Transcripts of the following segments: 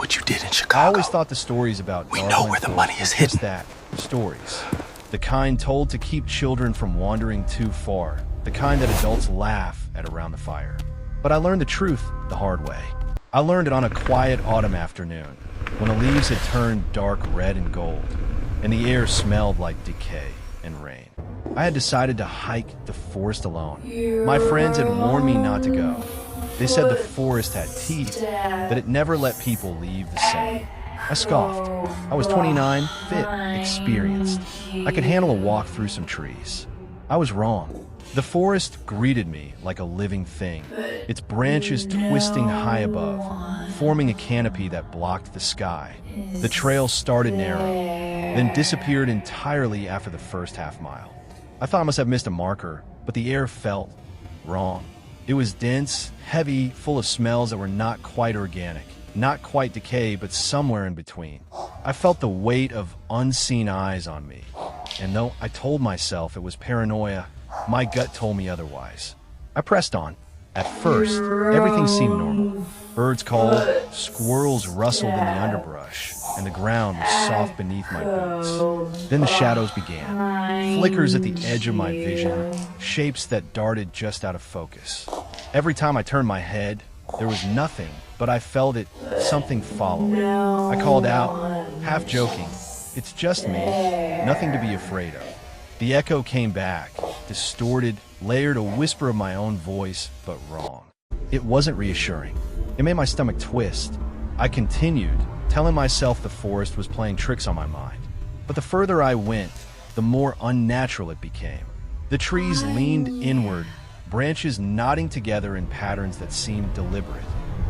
what you did in I Chicago. always thought the stories about We Darwin know where the money is just hidden. that, stories. The kind told to keep children from wandering too far. The kind that adults laugh at around the fire. But I learned the truth the hard way. I learned it on a quiet autumn afternoon, when the leaves had turned dark red and gold, and the air smelled like decay and rain. I had decided to hike the forest alone. My friends had warned me not to go. They said the forest had teeth, that it never let people leave the same. I scoffed. I was 29, fit, experienced. I could handle a walk through some trees. I was wrong. The forest greeted me like a living thing, its branches twisting high above, forming a canopy that blocked the sky. The trail started narrow, then disappeared entirely after the first half mile. I thought I must have missed a marker, but the air felt wrong. It was dense, heavy, full of smells that were not quite organic, not quite decay, but somewhere in between. I felt the weight of unseen eyes on me, and though I told myself it was paranoia, my gut told me otherwise. I pressed on. At first, everything seemed normal. Birds called, squirrels rustled in the underbrush, and the ground was soft beneath my boots. Then the shadows began. Flickers at the edge of my vision, shapes that darted just out of focus. Every time I turned my head, there was nothing, but I felt it, something following. I called out, half joking, "It's just me, nothing to be afraid of." The echo came back, distorted, layered, a whisper of my own voice, but wrong. It wasn't reassuring. It made my stomach twist. I continued, telling myself the forest was playing tricks on my mind. But the further I went, the more unnatural it became. The trees leaned inward, branches knotting together in patterns that seemed deliberate.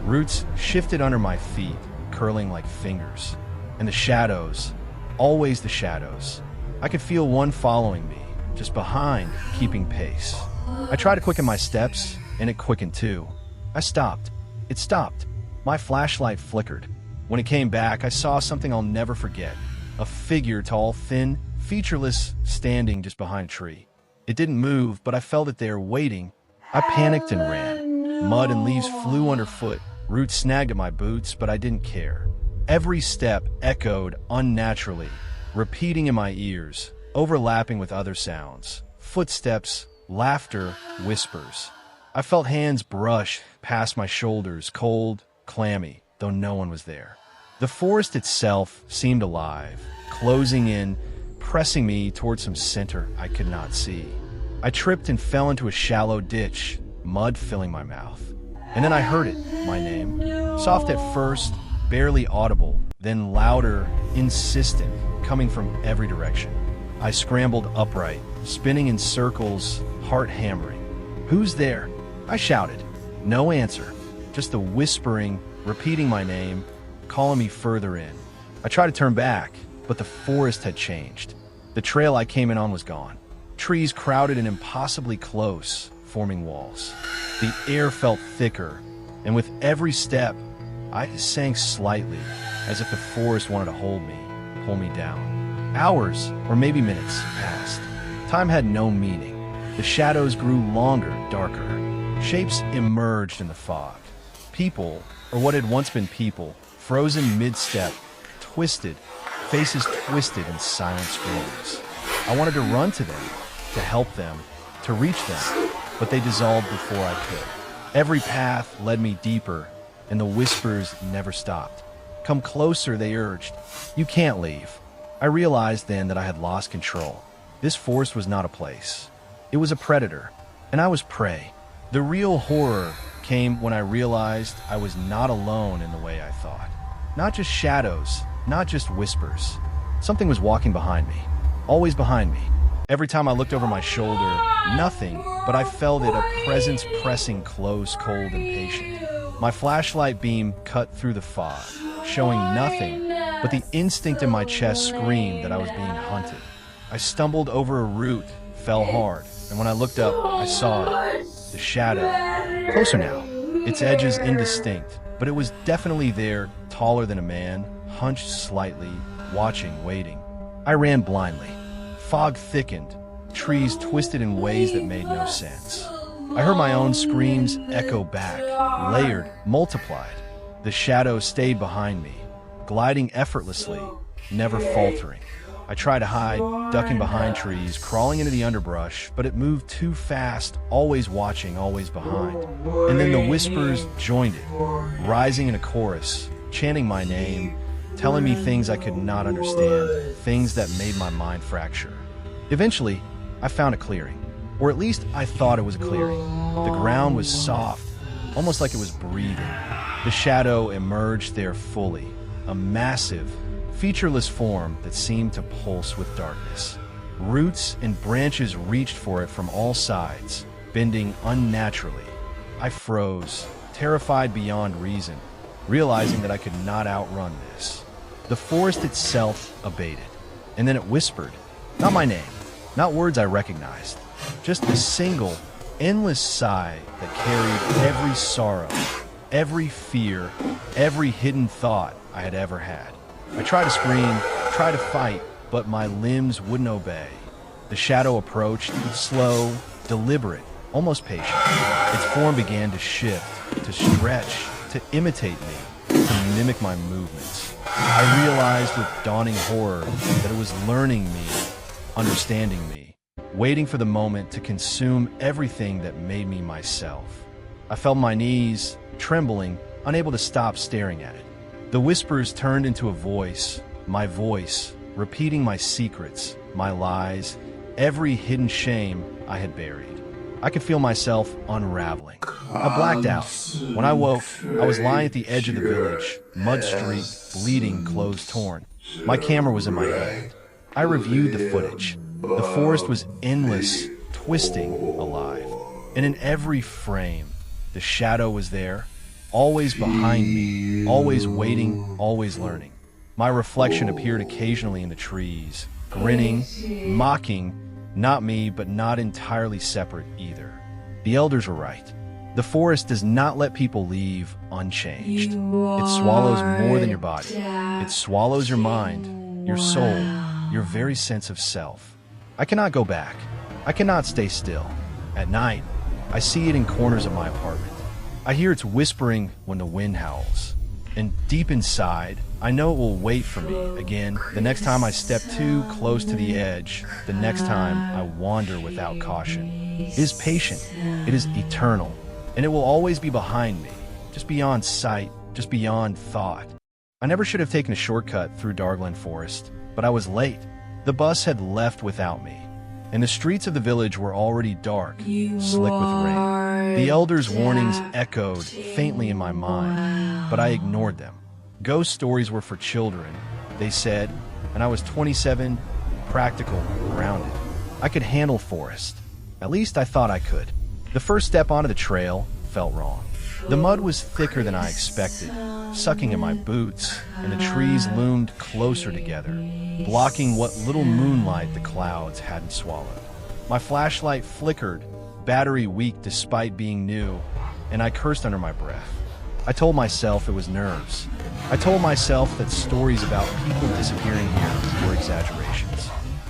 Roots shifted under my feet, curling like fingers. And the shadows, always the shadows. I could feel one following me, just behind, keeping pace. I tried to quicken my steps, and it quickened too. I stopped. It stopped. My flashlight flickered. When it came back, I saw something I'll never forget. A figure, tall, thin, featureless, standing just behind a tree. It didn't move, but I felt it there, waiting. I panicked and ran. Mud and leaves flew underfoot. Roots snagged at my boots, but I didn't care. Every step echoed unnaturally, repeating in my ears, overlapping with other sounds. Footsteps, laughter, whispers. I felt hands brush past my shoulders, cold, clammy, though no one was there. The forest itself seemed alive, closing in, pressing me toward some center I could not see. I tripped and fell into a shallow ditch, mud filling my mouth. And then I heard it, my name. Soft at first, barely audible, then louder, insistent, coming from every direction. I scrambled upright, spinning in circles, heart hammering. "Who's there?" I shouted. No answer, just the whispering, repeating my name, calling me further in. I tried to turn back, but the forest had changed. The trail I came in on was gone. Trees crowded and impossibly close, forming walls. The air felt thicker, and with every step, I sank slightly, as if the forest wanted to hold me, pull me down. Hours, or maybe minutes, passed. Time had no meaning. The shadows grew longer, darker. Shapes emerged in the fog. People, or what had once been people, frozen mid-step, twisted, faces twisted in silent screams. I wanted to run to them, to help them, to reach them, but they dissolved before I could. Every path led me deeper, and the whispers never stopped. "Come closer," they urged. "You can't leave." I realized then that I had lost control. This forest was not a place. It was a predator, and I was prey. The real horror came when I realized I was not alone in the way I thought. Not just shadows, not just whispers. Something was walking behind me, always behind me. Every time I looked over my shoulder, nothing, but I felt it, a presence pressing close, cold, and patient. My flashlight beam cut through the fog, showing nothing, but the instinct in my chest screamed that I was being hunted. I stumbled over a root, fell hard, and when I looked up, I saw it. The shadow. Closer now. Its edges indistinct, but it was definitely there, taller than a man, hunched slightly, watching, waiting. I ran blindly. Fog thickened, trees twisted in ways that made no sense. I heard my own screams echo back, layered, multiplied. The shadow stayed behind me, gliding effortlessly, never faltering. I tried to hide, ducking behind trees, crawling into the underbrush, but it moved too fast, always watching, always behind. And then the whispers joined it, rising in a chorus, chanting my name, telling me things I could not understand, things that made my mind fracture. Eventually, I found a clearing, or at least I thought it was a clearing. The ground was soft, almost like it was breathing. The shadow emerged there fully, a massive, featureless form that seemed to pulse with darkness. Roots and branches reached for it from all sides, bending unnaturally. I froze, terrified beyond reason, realizing that I could not outrun this. The forest itself abated, and then it whispered, not my name, not words I recognized, just a single, endless sigh that carried every sorrow, every fear, every hidden thought I had ever had. I tried to scream, tried to fight, but my limbs wouldn't obey. The shadow approached, slow, deliberate, almost patient. Its form began to shift, to stretch, to imitate me, to mimic my movements. I realized with dawning horror that it was learning me, understanding me, waiting for the moment to consume everything that made me myself. I felt my knees, trembling, unable to stop staring at it. The whispers turned into a voice, my voice, repeating my secrets, my lies, every hidden shame I had buried. I could feel myself unraveling. I blacked out. When I woke, I was lying at the edge of the village, mud-streaked, bleeding, clothes torn. My camera was in my hand. I reviewed the footage. The forest was endless, twisting, alive. And in every frame, the shadow was there, always behind me, always waiting, always learning. My reflection appeared occasionally in the trees, grinning, mocking, not me, but not entirely separate either. The elders were right. The forest does not let people leave unchanged. It swallows more than your body. It swallows your mind, your soul, your very sense of self. I cannot go back. I cannot stay still. At night, I see it in corners of my apartment. I hear its whispering when the wind howls. And deep inside, I know it will wait for me again the next time I step too close to the edge, the next time I wander without caution. It is patient, it is eternal, and it will always be behind me, just beyond sight, just beyond thought. I never should have taken a shortcut through Dargland Forest, but I was late. The bus had left without me, and the streets of the village were already dark, slick with rain. The elders' warnings echoed faintly in my mind, but I ignored them. Ghost stories were for children, they said, and I was 27, practical, grounded. I could handle forest. At least I thought I could. The first step onto the trail felt wrong. The mud was thicker than I expected, sucking at my boots, and the trees loomed closer together, blocking what little moonlight the clouds hadn't swallowed. My flashlight flickered, battery weak despite being new, and I cursed under my breath. I told myself it was nerves. I told myself that stories about people disappearing here were exaggerations.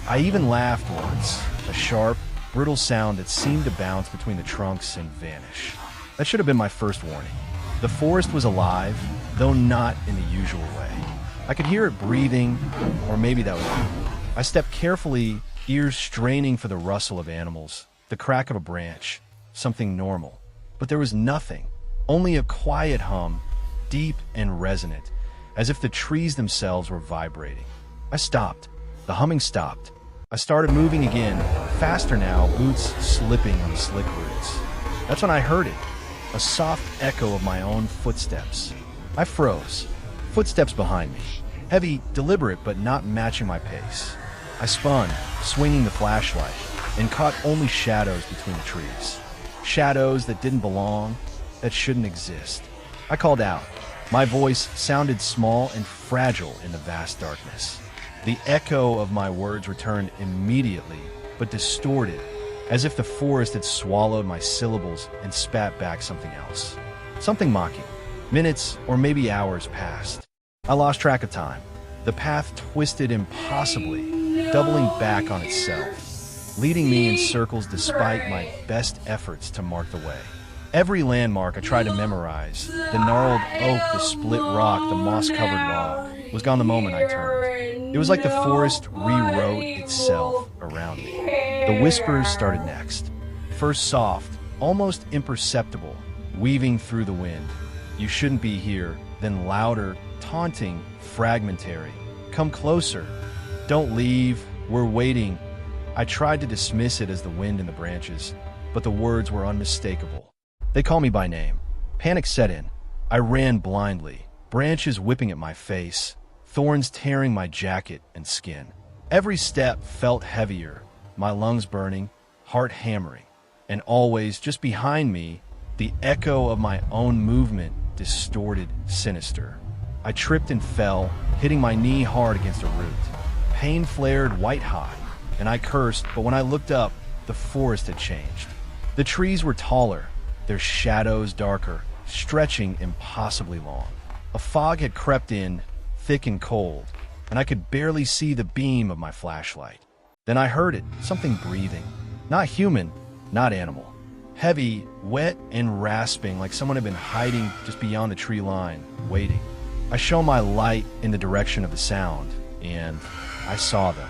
I even laughed once, a sharp, brittle sound that seemed to bounce between the trunks and vanish. That should have been my first warning. The forest was alive, though not in the usual way. I could hear it breathing, or maybe that was me. I stepped carefully, ears straining for the rustle of animals, the crack of a branch, something normal. But there was nothing, only a quiet hum, deep and resonant, as if the trees themselves were vibrating. I stopped. The humming stopped. I started moving again, faster now, boots slipping on slick roots. That's when I heard it, a soft echo of my own footsteps. I froze. Footsteps behind me, heavy, deliberate, but not matching my pace. I spun, swinging the flashlight, and caught only shadows between the trees. Shadows that didn't belong, that shouldn't exist. I called out. My voice sounded small and fragile in the vast darkness. The echo of my words returned immediately, but distorted, as if the forest had swallowed my syllables and spat back something else. Something mocking. Minutes or maybe hours passed. I lost track of time. The path twisted impossibly, doubling back on itself, leading me in circles despite my best efforts to mark the way. Every landmark I tried to memorize, the gnarled oak, the split rock, the moss-covered log, was gone the moment I turned. It was like the forest rewrote itself around me. The whispers started next. First soft, almost imperceptible, weaving through the wind. You shouldn't be here. Then louder, taunting, fragmentary. Come closer. Don't leave. We're waiting. I tried to dismiss it as the wind in the branches, but the words were unmistakable. They call me by name. Panic set in. I ran blindly, branches whipping at my face, thorns tearing my jacket and skin. Every step felt heavier, my lungs burning, heart hammering, and always, just behind me, the echo of my own movement, distorted, sinister. I tripped and fell, hitting my knee hard against a root. Pain flared white-hot, and I cursed, but when I looked up, the forest had changed. The trees were taller, their shadows darker, stretching impossibly long. A fog had crept in, thick and cold, and I could barely see the beam of my flashlight. Then I heard it, something breathing. Not human, not animal. Heavy, wet, and rasping like someone had been hiding just beyond the tree line, waiting. I shone my light in the direction of the sound, and I saw them.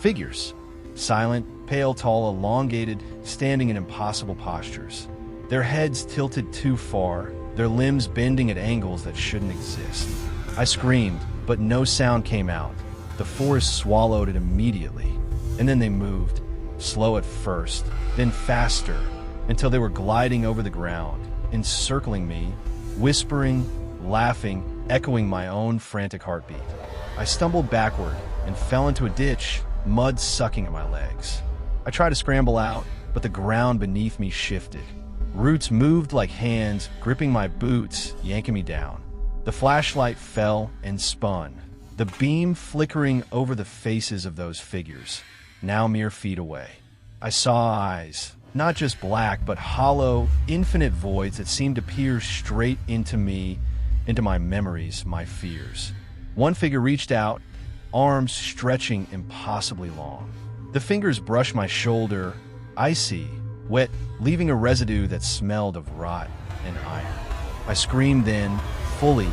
Figures. Silent, pale, tall, elongated, standing in impossible postures. Their heads tilted too far, their limbs bending at angles that shouldn't exist. I screamed, but no sound came out. The forest swallowed it immediately, and then they moved, slow at first, then faster, until they were gliding over the ground, encircling me, whispering, laughing, echoing my own frantic heartbeat. I stumbled backward and fell into a ditch, mud sucking at my legs. I tried to scramble out, but the ground beneath me shifted. Roots moved like hands, gripping my boots, yanking me down. The flashlight fell and spun, the beam flickering over the faces of those figures, now mere feet away. I saw eyes, not just black, but hollow, infinite voids that seemed to peer straight into me, into my memories, my fears. One figure reached out, arms stretching impossibly long. The fingers brushed my shoulder, icy, wet, leaving a residue that smelled of rot and iron. I screamed then, fully,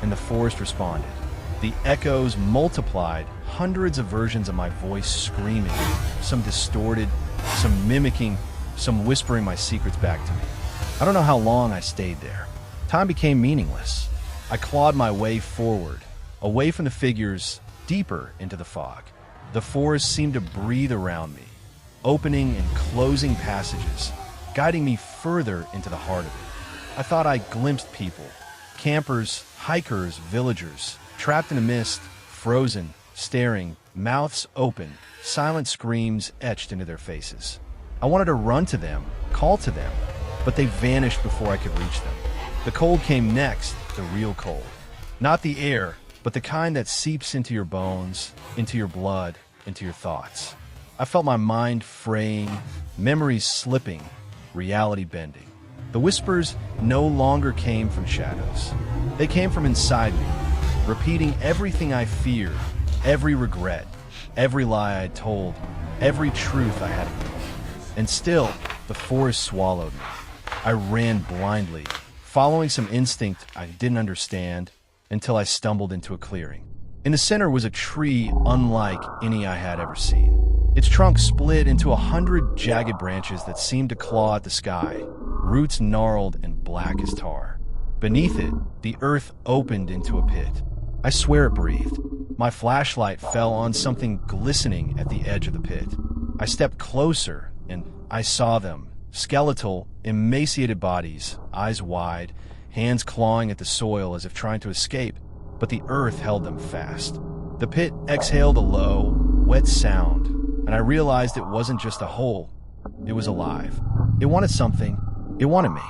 and the forest responded. The echoes multiplied, hundreds of versions of my voice screaming, some distorted, some mimicking, some whispering my secrets back to me. I don't know how long I stayed there. Time became meaningless. I clawed my way forward, away from the figures, deeper into the fog. The forest seemed to breathe around me, opening and closing passages, guiding me further into the heart of it. I thought I glimpsed people, campers, hikers, villagers, trapped in a mist, frozen, staring, mouths open, silent screams etched into their faces. I wanted to run to them, call to them, but they vanished before I could reach them. The cold came next, the real cold. Not the air, but the kind that seeps into your bones, into your blood, into your thoughts. I felt my mind fraying, memories slipping, reality bending. The whispers no longer came from shadows. They came from inside me, repeating everything I feared, every regret, every lie I told, every truth I had ignored. And still, the forest swallowed me. I ran blindly, following some instinct I didn't understand, until I stumbled into a clearing. In the center was a tree unlike any I had ever seen. Its trunk split into 100 jagged branches that seemed to claw at the sky, roots gnarled and black as tar. Beneath it, the earth opened into a pit. I swear it breathed. My flashlight fell on something glistening at the edge of the pit. I stepped closer, and I saw them, skeletal, emaciated bodies, eyes wide, hands clawing at the soil as if trying to escape, but the earth held them fast. The pit exhaled a low, wet sound, and I realized it wasn't just a hole. It was alive. It wanted something. It wanted me.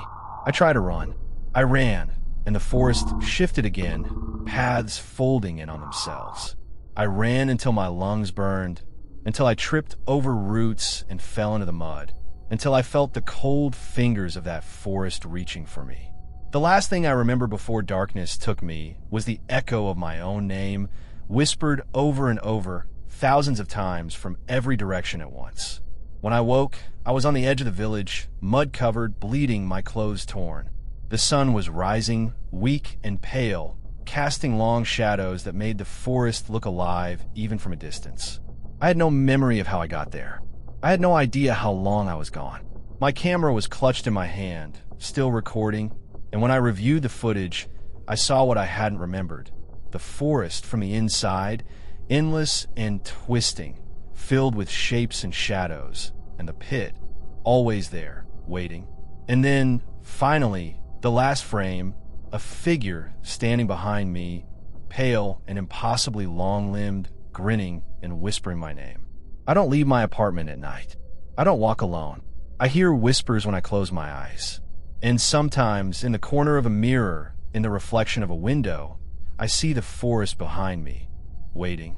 I tried to run. I ran, and the forest shifted again, paths folding in on themselves. I ran until my lungs burned, until I tripped over roots and fell into the mud, until I felt the cold fingers of that forest reaching for me. The last thing I remember before darkness took me was the echo of my own name, whispered over and over, thousands of times from every direction at once. When I woke, I was on the edge of the village, mud-covered, bleeding, my clothes torn. The sun was rising, weak and pale, casting long shadows that made the forest look alive even from a distance. I had no memory of how I got there. I had no idea how long I was gone. My camera was clutched in my hand, still recording, and when I reviewed the footage, I saw what I hadn't remembered. The forest from the inside, endless and twisting, filled with shapes and shadows, and the pit, always there, waiting. And then, finally, the last frame, a figure standing behind me, pale and impossibly long-limbed, grinning and whispering my name. I don't leave my apartment at night. I don't walk alone. I hear whispers when I close my eyes. And sometimes, in the corner of a mirror, in the reflection of a window, I see the forest behind me, waiting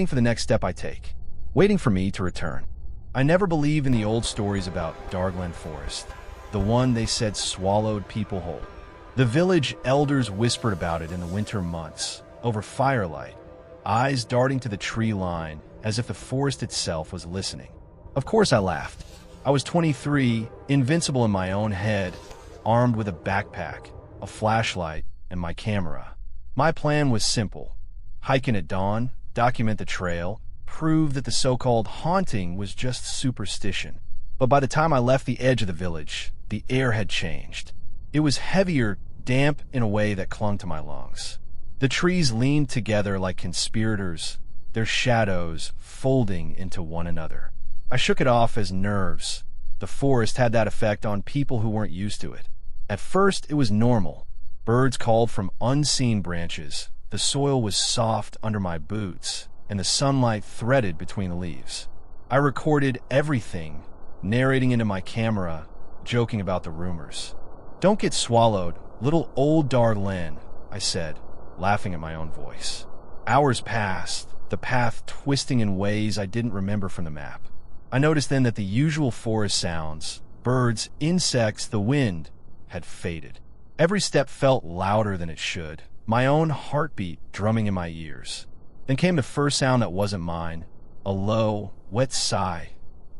for the next step I take, waiting for me to return. I never believed in the old stories about Darglen Forest, the one they said swallowed people whole. The village elders whispered about it in the winter months, over firelight, eyes darting to the tree line as if the forest itself was listening. Of course I laughed. I was 23, invincible in my own head, armed with a backpack, a flashlight, and my camera. My plan was simple. Hike in at dawn, document the trail, prove that the so-called haunting was just superstition. But by the time I left the edge of the village, the air had changed. It was heavier, damp in a way that clung to my lungs. The trees leaned together like conspirators, their shadows folding into one another. I shook it off as nerves. The forest had that effect on people who weren't used to it. At first, it was normal. Birds called from unseen branches. The soil was soft under my boots, and the sunlight threaded between the leaves. I recorded everything, narrating into my camera, joking about the rumors. "Don't get swallowed, little old Darglen," I said, laughing at my own voice. Hours passed, the path twisting in ways I didn't remember from the map. I noticed then that the usual forest sounds, birds, insects, the wind, had faded. Every step felt louder than it should, my own heartbeat drumming in my ears. Then came the first sound that wasn't mine, a low, wet sigh,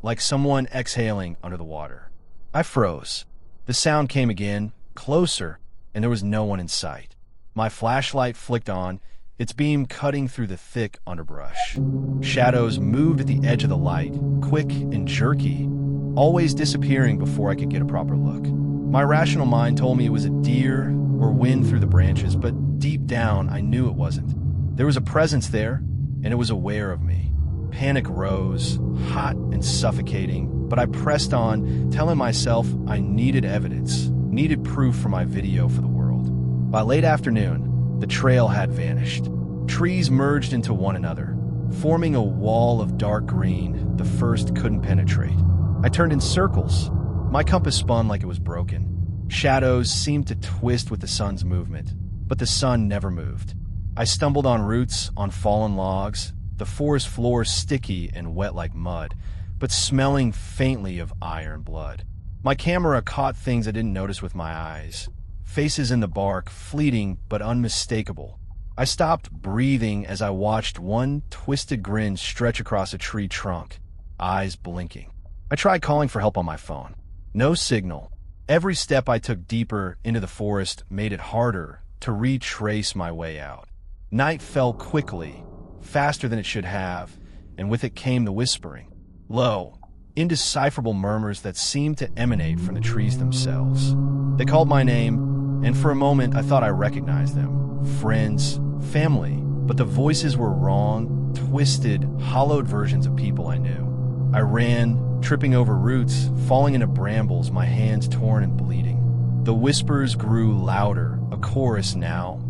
like someone exhaling under the water. I froze. The sound came again, closer, and there was no one in sight. My flashlight flicked on, its beam cutting through the thick underbrush. Shadows moved at the edge of the light, quick and jerky, always disappearing before I could get a proper look. My rational mind told me it was a deer or wind through the branches, but deep down I knew it wasn't. There was a presence there, and it was aware of me. Panic rose, hot and suffocating, but I pressed on, telling myself I needed evidence, needed proof for my video for the world. By late afternoon, the trail had vanished. Trees merged into one another, forming a wall of dark green the first couldn't penetrate. I turned in circles. My compass spun like it was broken. Shadows seemed to twist with the sun's movement, but the sun never moved. I stumbled on roots, on fallen logs, the forest floor sticky and wet like mud, but smelling faintly of iron blood. My camera caught things I didn't notice with my eyes. Faces in the bark, fleeting but unmistakable. I stopped breathing as I watched one twisted grin stretch across a tree trunk, eyes blinking. I tried calling for help on my phone. No signal. Every step I took deeper into the forest made it harder to retrace my way out. Night fell quickly, faster than it should have, and with it came the whispering. Low, indecipherable murmurs that seemed to emanate from the trees themselves. They called my name, and for a moment I thought I recognized them. Friends, family, but the voices were wrong, twisted, hollowed versions of people I knew. I ran, tripping over roots, falling into brambles, my hands torn and bleeding. The whispers grew louder, a chorus now,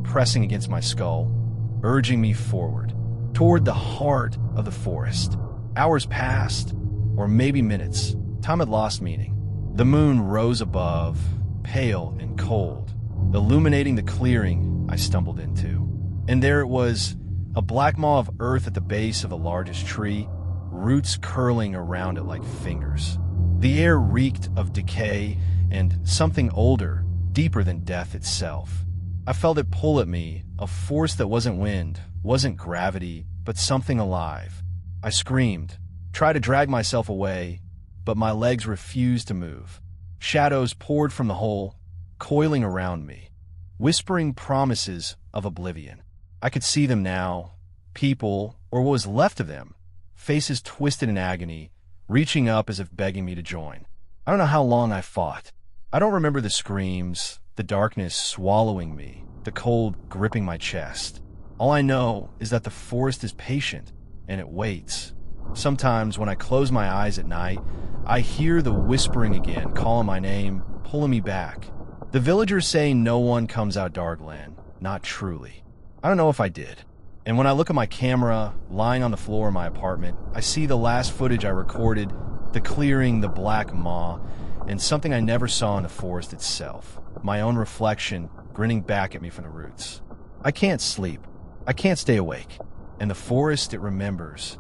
pressing against my skull, urging me forward, toward the heart of the forest. Hours passed, or maybe minutes. Time had lost meaning. The moon rose above, pale and cold, illuminating the clearing I stumbled into. And there it was, a black maw of earth at the base of the largest tree, roots curling around it like fingers. The air reeked of decay and something older, deeper than death itself. I felt it pull at me, a force that wasn't wind, wasn't gravity, but something alive. I screamed, tried to drag myself away, but my legs refused to move. Shadows poured from the hole, coiling around me. whispering promises of oblivion. I could see them now, people, or what was left of them, faces twisted in agony, reaching up as if begging me to join. I don't know how long I fought. I don't remember the screams, the darkness swallowing me, the cold gripping my chest. All I know is that the forest is patient, and it waits. Sometimes when I close my eyes at night, I hear the whispering again, calling my name, pulling me back. The villagers say no one comes out Darkland, not truly. I don't know if I did. And when I look at my camera, lying on the floor of my apartment, I see the last footage I recorded, the clearing, the black maw, and something I never saw in the forest itself. My own reflection, grinning back at me from the roots. I can't sleep. I can't stay awake. And the forest, it remembers.